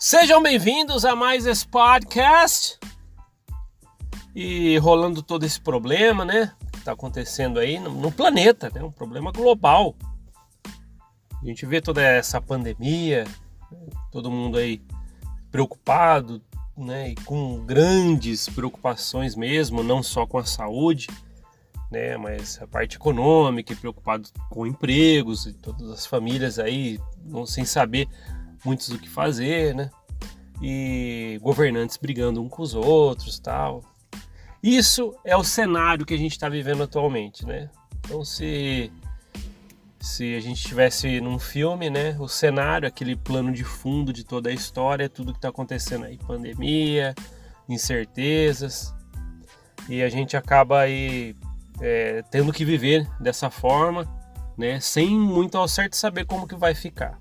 Sejam bem-vindos a mais esse podcast. E rolando todo esse problema, né, que está acontecendo aí no planeta, né, um problema global. A gente vê toda essa pandemia, né, todo mundo aí preocupado, né, e com grandes preocupações mesmo, não só com a saúde, né, mas a parte econômica, e preocupado com empregos e todas as famílias aí sem saber muitos do que fazer, né? E governantes brigando uns com os outros, tal. Isso é o cenário que a gente está vivendo atualmente, né? Então, se a gente estivesse num filme, né? O cenário, aquele plano de fundo de toda a história, tudo que está acontecendo aí, pandemia, incertezas, e a gente acaba aí tendo que viver dessa forma, né? Sem muito ao certo saber como que vai ficar.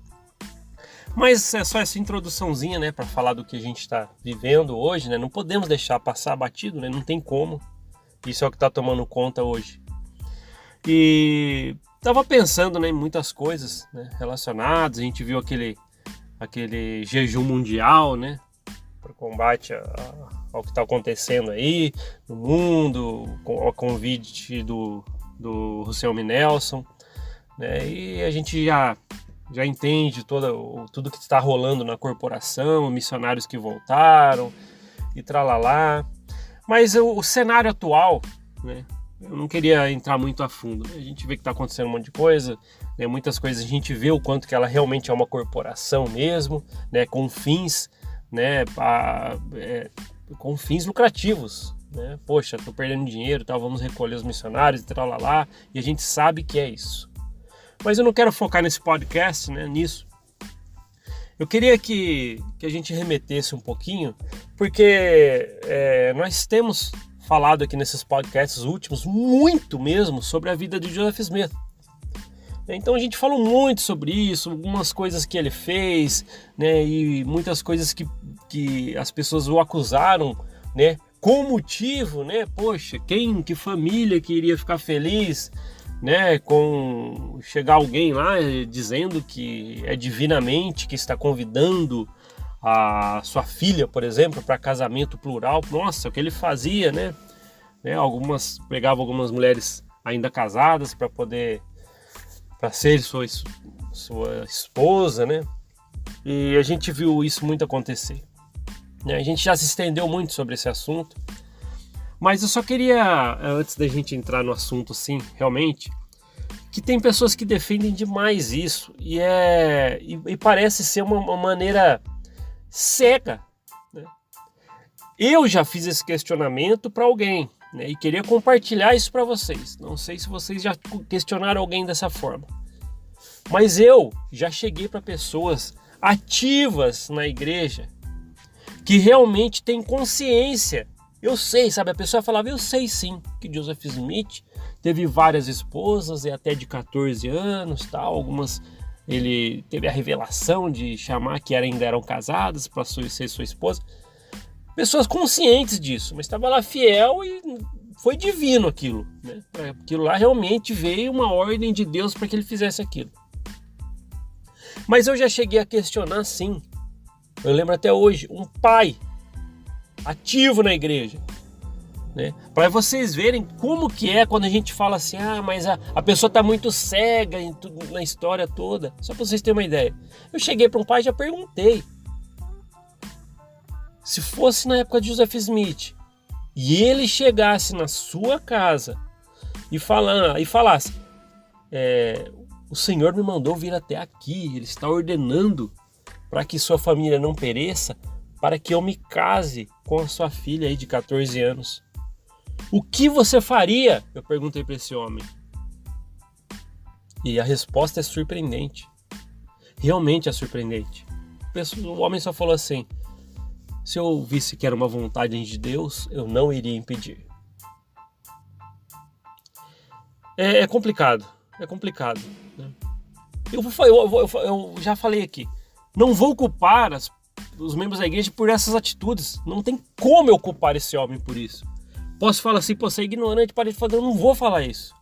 Mas é só essa introduçãozinha, né, para falar do que a gente está vivendo hoje, né? Não podemos deixar passar batido, né? Não tem como. Isso é o que está tomando conta hoje. E estava pensando, né, em muitas coisas, né, relacionadas. A gente viu aquele jejum mundial, né, para combate ao que está acontecendo aí no mundo, ao convite do Russell M. Nelson, né? E a gente já entende tudo que está rolando na corporação, missionários que voltaram e tralalá. Mas o cenário atual, né, eu não queria entrar muito a fundo. A gente vê que está acontecendo um monte de coisa, né, muitas coisas a gente vê o quanto que ela realmente é uma corporação mesmo, né, com fins, né, com fins lucrativos. Né? Poxa, estou perdendo dinheiro, tal, vamos recolher os missionários e tralalá, e a gente sabe que é isso. Mas eu não quero focar nesse podcast, né, nisso. Eu queria que a gente remetesse um pouquinho, porque nós temos falado aqui nesses podcasts últimos muito mesmo sobre a vida de Joseph Smith. Então a gente falou muito sobre isso, algumas coisas que ele fez, né, e muitas coisas que as pessoas o acusaram, né, com motivo, né, poxa, que família que iria ficar feliz, né, com chegar alguém lá dizendo que é divinamente que está convidando a sua filha, por exemplo, para casamento plural. Nossa, o que ele fazia, né? Pregava algumas mulheres ainda casadas para ser sua esposa, né? E a gente viu isso muito acontecer, né? A gente já se estendeu muito sobre esse assunto. Mas eu só queria, antes da gente entrar no assunto assim, realmente, que tem pessoas que defendem demais isso e parece ser uma maneira cega, né? Eu já fiz esse questionamento para alguém, né, e queria compartilhar isso para vocês. Não sei se vocês já questionaram alguém dessa forma, mas eu já cheguei para pessoas ativas na igreja que realmente têm consciência. Eu sei, sabe? A pessoa falava, eu sei sim que Joseph Smith teve várias esposas e até de 14 anos, tal. Algumas ele teve a revelação de chamar que ainda eram casadas para ser sua esposa. Pessoas conscientes disso, mas estava lá fiel e foi divino aquilo, né? Aquilo lá realmente veio uma ordem de Deus para que ele fizesse aquilo. Mas eu já cheguei a questionar sim. Eu lembro até hoje, um pai ativo na igreja, né? Para vocês verem como que é quando a gente fala assim, mas a pessoa está muito cega na história toda. Só para vocês terem uma ideia. Eu cheguei para um pai e já perguntei. Se fosse na época de Joseph Smith e ele chegasse na sua casa e falasse, o Senhor me mandou vir até aqui, Ele está ordenando para que sua família não pereça, para que eu me case com a sua filha aí de 14 anos. O que você faria? Eu perguntei para esse homem. E a resposta é surpreendente. Realmente é surpreendente. O homem só falou assim, se eu visse que era uma vontade de Deus, eu não iria impedir. É complicado. É complicado, né? Eu já falei aqui. Não vou culpar os membros da igreja por essas atitudes. Não tem como eu culpar esse homem por isso. Posso falar assim, você é ignorante, para de fazer. Eu não vou falar isso.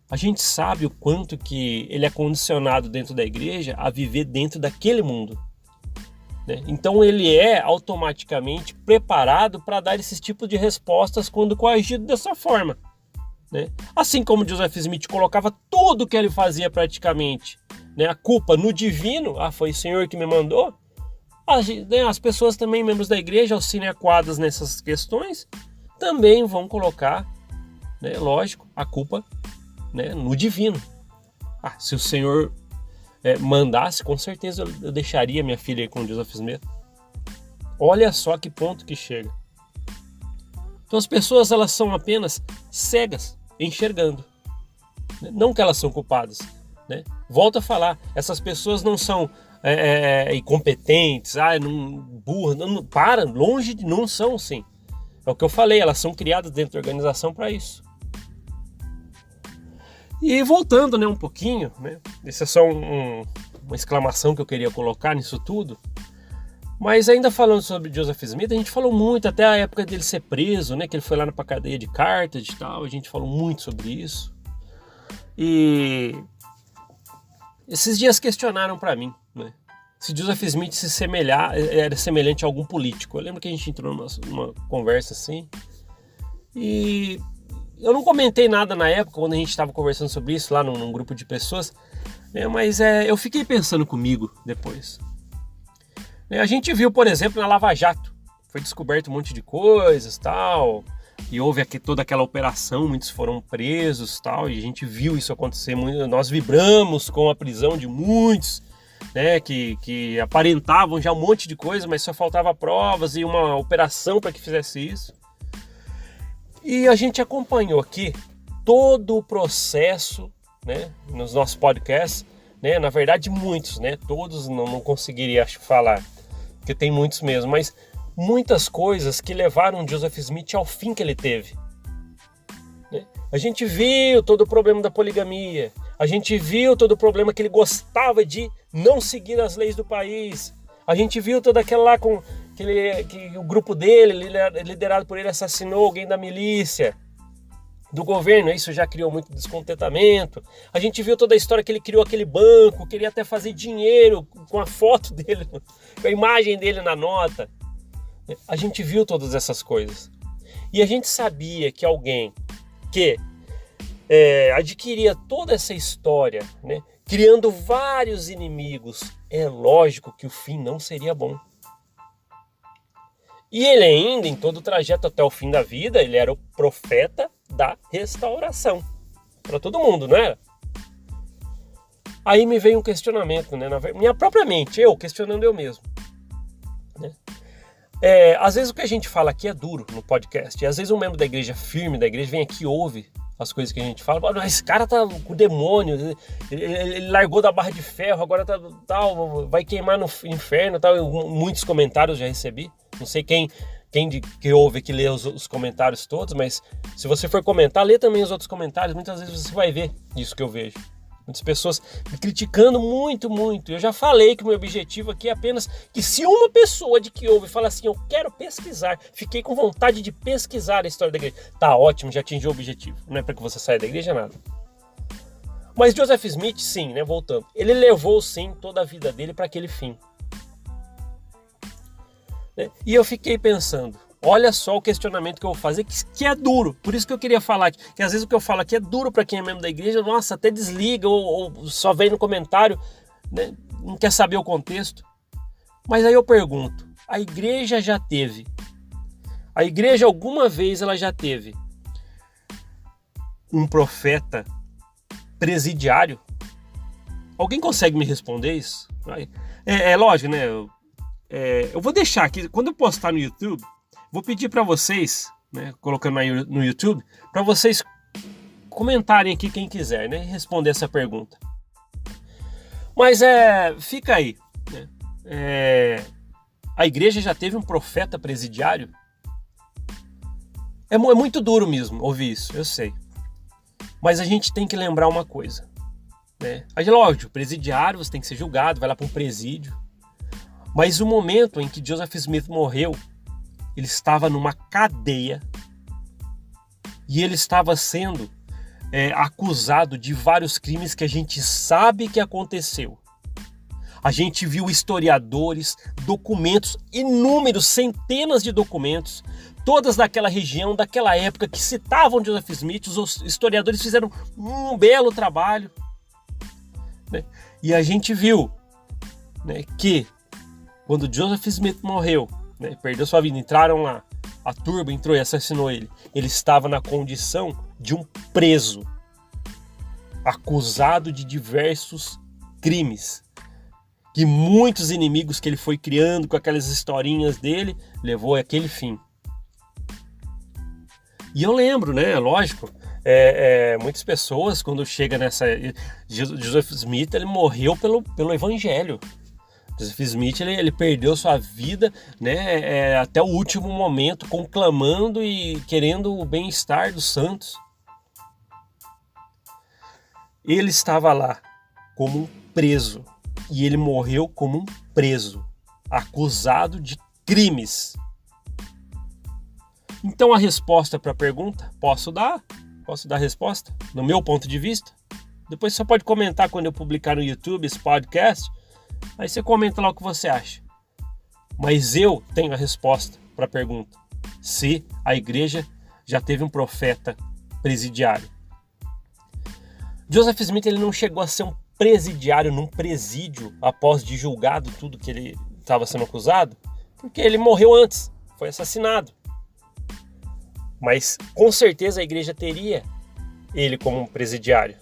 A gente sabe o quanto que ele é condicionado dentro da igreja a viver dentro daquele mundo. né? Então ele é automaticamente preparado para dar esses tipos de respostas quando coagido dessa forma, né? Assim como Joseph Smith colocava tudo que ele fazia praticamente, né, a culpa no divino, foi o Senhor que me mandou, as pessoas também, membros da igreja, auxiliadas nessas questões, também vão colocar, né, lógico, a culpa, né, no divino. Se o Senhor mandasse, com certeza eu deixaria minha filha aí com Joseph Smith. Olha só que ponto que chega. Então as pessoas, elas são apenas cegas, enxergando. Não que elas são culpadas, né? Volto a falar, essas pessoas não são incompetentes, burras, longe de, não são assim. É o que eu falei, elas são criadas dentro da organização para isso. E voltando, né, um pouquinho, né? Essa é só uma exclamação que eu queria colocar nisso tudo. Mas ainda falando sobre Joseph Smith, a gente falou muito, até a época dele ser preso, né? Que ele foi lá pra cadeia de Carthage e tal, a gente falou muito sobre isso. E esses dias questionaram para mim, né, se Joseph Smith era semelhante a algum político. Eu lembro que a gente entrou numa conversa assim, e eu não comentei nada na época, quando a gente estava conversando sobre isso lá num grupo de pessoas, né, mas eu fiquei pensando comigo depois. A gente viu, por exemplo, na Lava Jato, foi descoberto um monte de coisas, tal, e houve toda aquela operação, muitos foram presos, tal, e a gente viu isso acontecer, nós vibramos com a prisão de muitos, né, que aparentavam já um monte de coisa, mas só faltava provas e uma operação para que fizesse isso. E a gente acompanhou aqui todo o processo, né, nos nossos podcasts, né, na verdade muitos, né, todos não conseguiria, acho, falar, porque tem muitos mesmo, mas muitas coisas que levaram Joseph Smith ao fim que ele teve. A gente viu todo o problema da poligamia, a gente viu todo o problema que ele gostava de não seguir as leis do país, a gente viu toda aquela lá com que o grupo dele, liderado por ele, assassinou alguém da milícia, do governo, isso já criou muito descontentamento. A gente viu toda a história que ele criou aquele banco, queria até fazer dinheiro com a foto dele, com a imagem dele na nota. A gente viu todas essas coisas. E a gente sabia que alguém que adquiria toda essa história, né, criando vários inimigos, é lógico que o fim não seria bom. E ele ainda, em todo o trajeto até o fim da vida, ele era o profeta da restauração. Para todo mundo, não era? Aí me veio um questionamento, né? Minha própria mente, eu questionando eu mesmo. Né? Às vezes o que a gente fala aqui é duro no podcast. E às vezes um membro da igreja firme, da igreja, vem aqui e ouve as coisas que a gente fala. Mas esse cara tá com o demônio, ele largou da barra de ferro, agora tá tal, vai queimar no inferno, tal. Muitos comentários já recebi. Não sei quem que ouve, que lê os comentários todos, mas se você for comentar, lê também os outros comentários, muitas vezes você vai ver isso que eu vejo. Muitas pessoas me criticando muito, muito. Eu já falei que o meu objetivo aqui é apenas que se uma pessoa de que ouve fala assim, eu quero pesquisar, fiquei com vontade de pesquisar a história da igreja, tá ótimo, já atingiu o objetivo. Não é para que você saia da igreja, nada. Mas Joseph Smith, sim, né, voltando, ele levou sim toda a vida dele para aquele fim. E eu fiquei pensando, olha só o questionamento que eu vou fazer, que é duro. Por isso que eu queria falar que às vezes o que eu falo aqui é duro para quem é membro da igreja, nossa, até desliga ou só vem no comentário, né, não quer saber o contexto. Mas aí eu pergunto, a igreja alguma vez ela já teve um profeta presidiário? Alguém consegue me responder isso? É lógico, né? Eu vou deixar aqui, quando eu postar no YouTube, vou pedir para vocês, né, colocando aí no YouTube, para vocês comentarem aqui quem quiser, né, responder essa pergunta. Mas fica aí, né? A igreja já teve um profeta presidiário? É muito duro mesmo ouvir isso, eu sei. Mas a gente tem que lembrar uma coisa, né? Lógico, presidiário, você tem que ser julgado, vai lá para um presídio. Mas o momento em que Joseph Smith morreu, ele estava numa cadeia e ele estava sendo acusado de vários crimes que a gente sabe que aconteceu. A gente viu historiadores, documentos, inúmeros, centenas de documentos, todas daquela região, daquela época, que citavam Joseph Smith. Os historiadores fizeram um belo trabalho, né? E a gente viu, né, que quando Joseph Smith morreu, né, perdeu sua vida, entraram lá, a turba entrou e assassinou ele. Ele estava na condição de um preso, acusado de diversos crimes, que muitos inimigos que ele foi criando com aquelas historinhas dele levou àquele fim. E eu lembro, né, lógico, muitas pessoas quando chega nessa... Joseph Smith, ele morreu pelo evangelho. Joseph Smith, ele perdeu sua vida, né, até o último momento, conclamando e querendo o bem-estar dos santos. Ele estava lá como um preso, e ele morreu como um preso, acusado de crimes. Então a resposta para a pergunta, posso dar a resposta, no meu ponto de vista. Depois você pode comentar quando eu publicar no YouTube esse podcast, aí você comenta lá o que você acha. Mas eu tenho a resposta para a pergunta, se a igreja já teve um profeta presidiário. Joseph Smith, ele não chegou a ser um presidiário num presídio após de julgado tudo que ele estava sendo acusado, porque ele morreu antes, foi assassinado. Mas com certeza a igreja teria ele como um presidiário.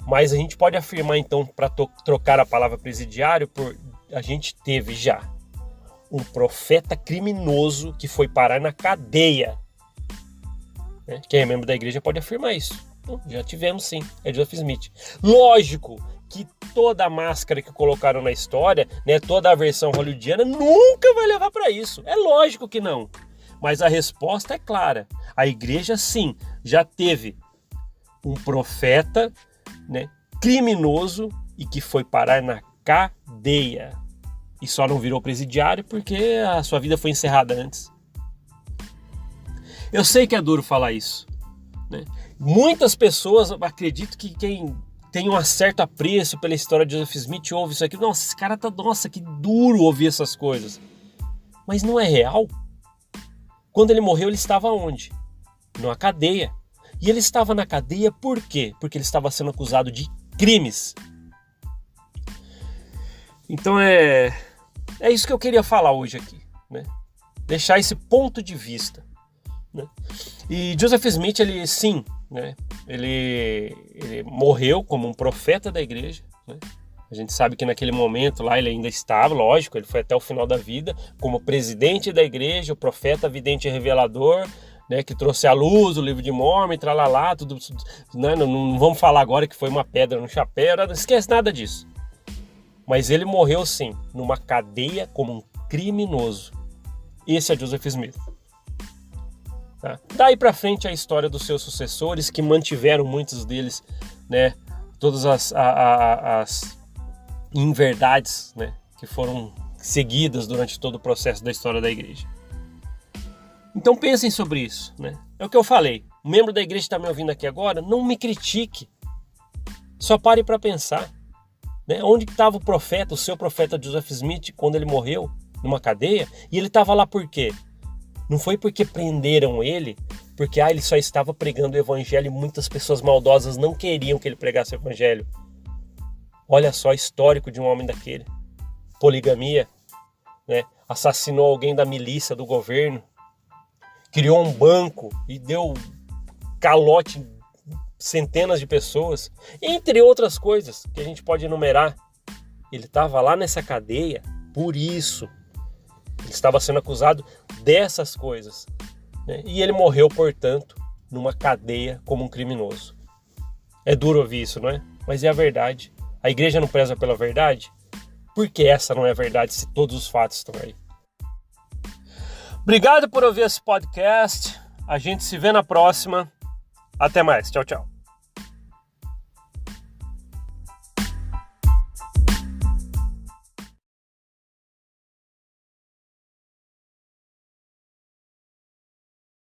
Mas a gente pode afirmar então, para trocar a palavra presidiário por a gente teve já um profeta criminoso que foi parar na cadeia. Né? Quem é membro da igreja pode afirmar isso. Já tivemos sim, é Joseph Smith. Lógico que toda a máscara que colocaram na história, né, toda a versão hollywoodiana nunca vai levar para isso. É lógico que não. Mas a resposta é clara. A igreja sim, já teve um profeta, né, criminoso e que foi parar na cadeia. E só não virou presidiário porque a sua vida foi encerrada antes. Eu sei que é duro falar isso, né? Muitas pessoas, acredito que quem tem um certo apreço pela história de Joseph Smith ouve isso aqui. Nossa, esse cara tá... Nossa, que duro ouvir essas coisas. Mas não é real. Quando ele morreu, ele estava onde? Numa cadeia. E ele estava na cadeia por quê? Porque ele estava sendo acusado de crimes. Então é isso que eu queria falar hoje aqui, né? Deixar esse ponto de vista, né? E Joseph Smith, ele sim, né? Ele morreu como um profeta da igreja, né? A gente sabe que naquele momento lá ele ainda estava, lógico, ele foi até o final da vida como presidente da igreja, o profeta vidente e revelador, né, que trouxe à luz o livro de Mórmon, tralalá, tudo, né, não vamos falar agora que foi uma pedra no chapéu, não esquece nada disso. Mas ele morreu sim, numa cadeia como um criminoso. Esse é Joseph Smith. Tá? Daí para frente a história dos seus sucessores, que mantiveram muitos deles, né, todas as inverdades, né, que foram seguidas durante todo o processo da história da igreja. Então pensem sobre isso, né? É o que eu falei. O membro da igreja que está me ouvindo aqui agora, não me critique. Só pare para pensar, né? Onde estava o profeta, o seu profeta Joseph Smith, quando ele morreu numa cadeia? E ele estava lá por quê? Não foi porque prenderam ele, porque ele só estava pregando o evangelho e muitas pessoas maldosas não queriam que ele pregasse o evangelho. Olha só o histórico de um homem daquele. Poligamia, né? Assassinou alguém da milícia, do governo. Criou um banco e deu calote em centenas de pessoas. Entre outras coisas que a gente pode enumerar. Ele estava lá nessa cadeia por isso. Ele estava sendo acusado dessas coisas, né? E ele morreu, portanto, numa cadeia como um criminoso. É duro ouvir isso, não é? Mas é a verdade. A igreja não preza pela verdade? Por que essa não é a verdade se todos os fatos estão aí? Obrigado por ouvir esse podcast. A gente se vê na próxima. Até mais. Tchau, tchau.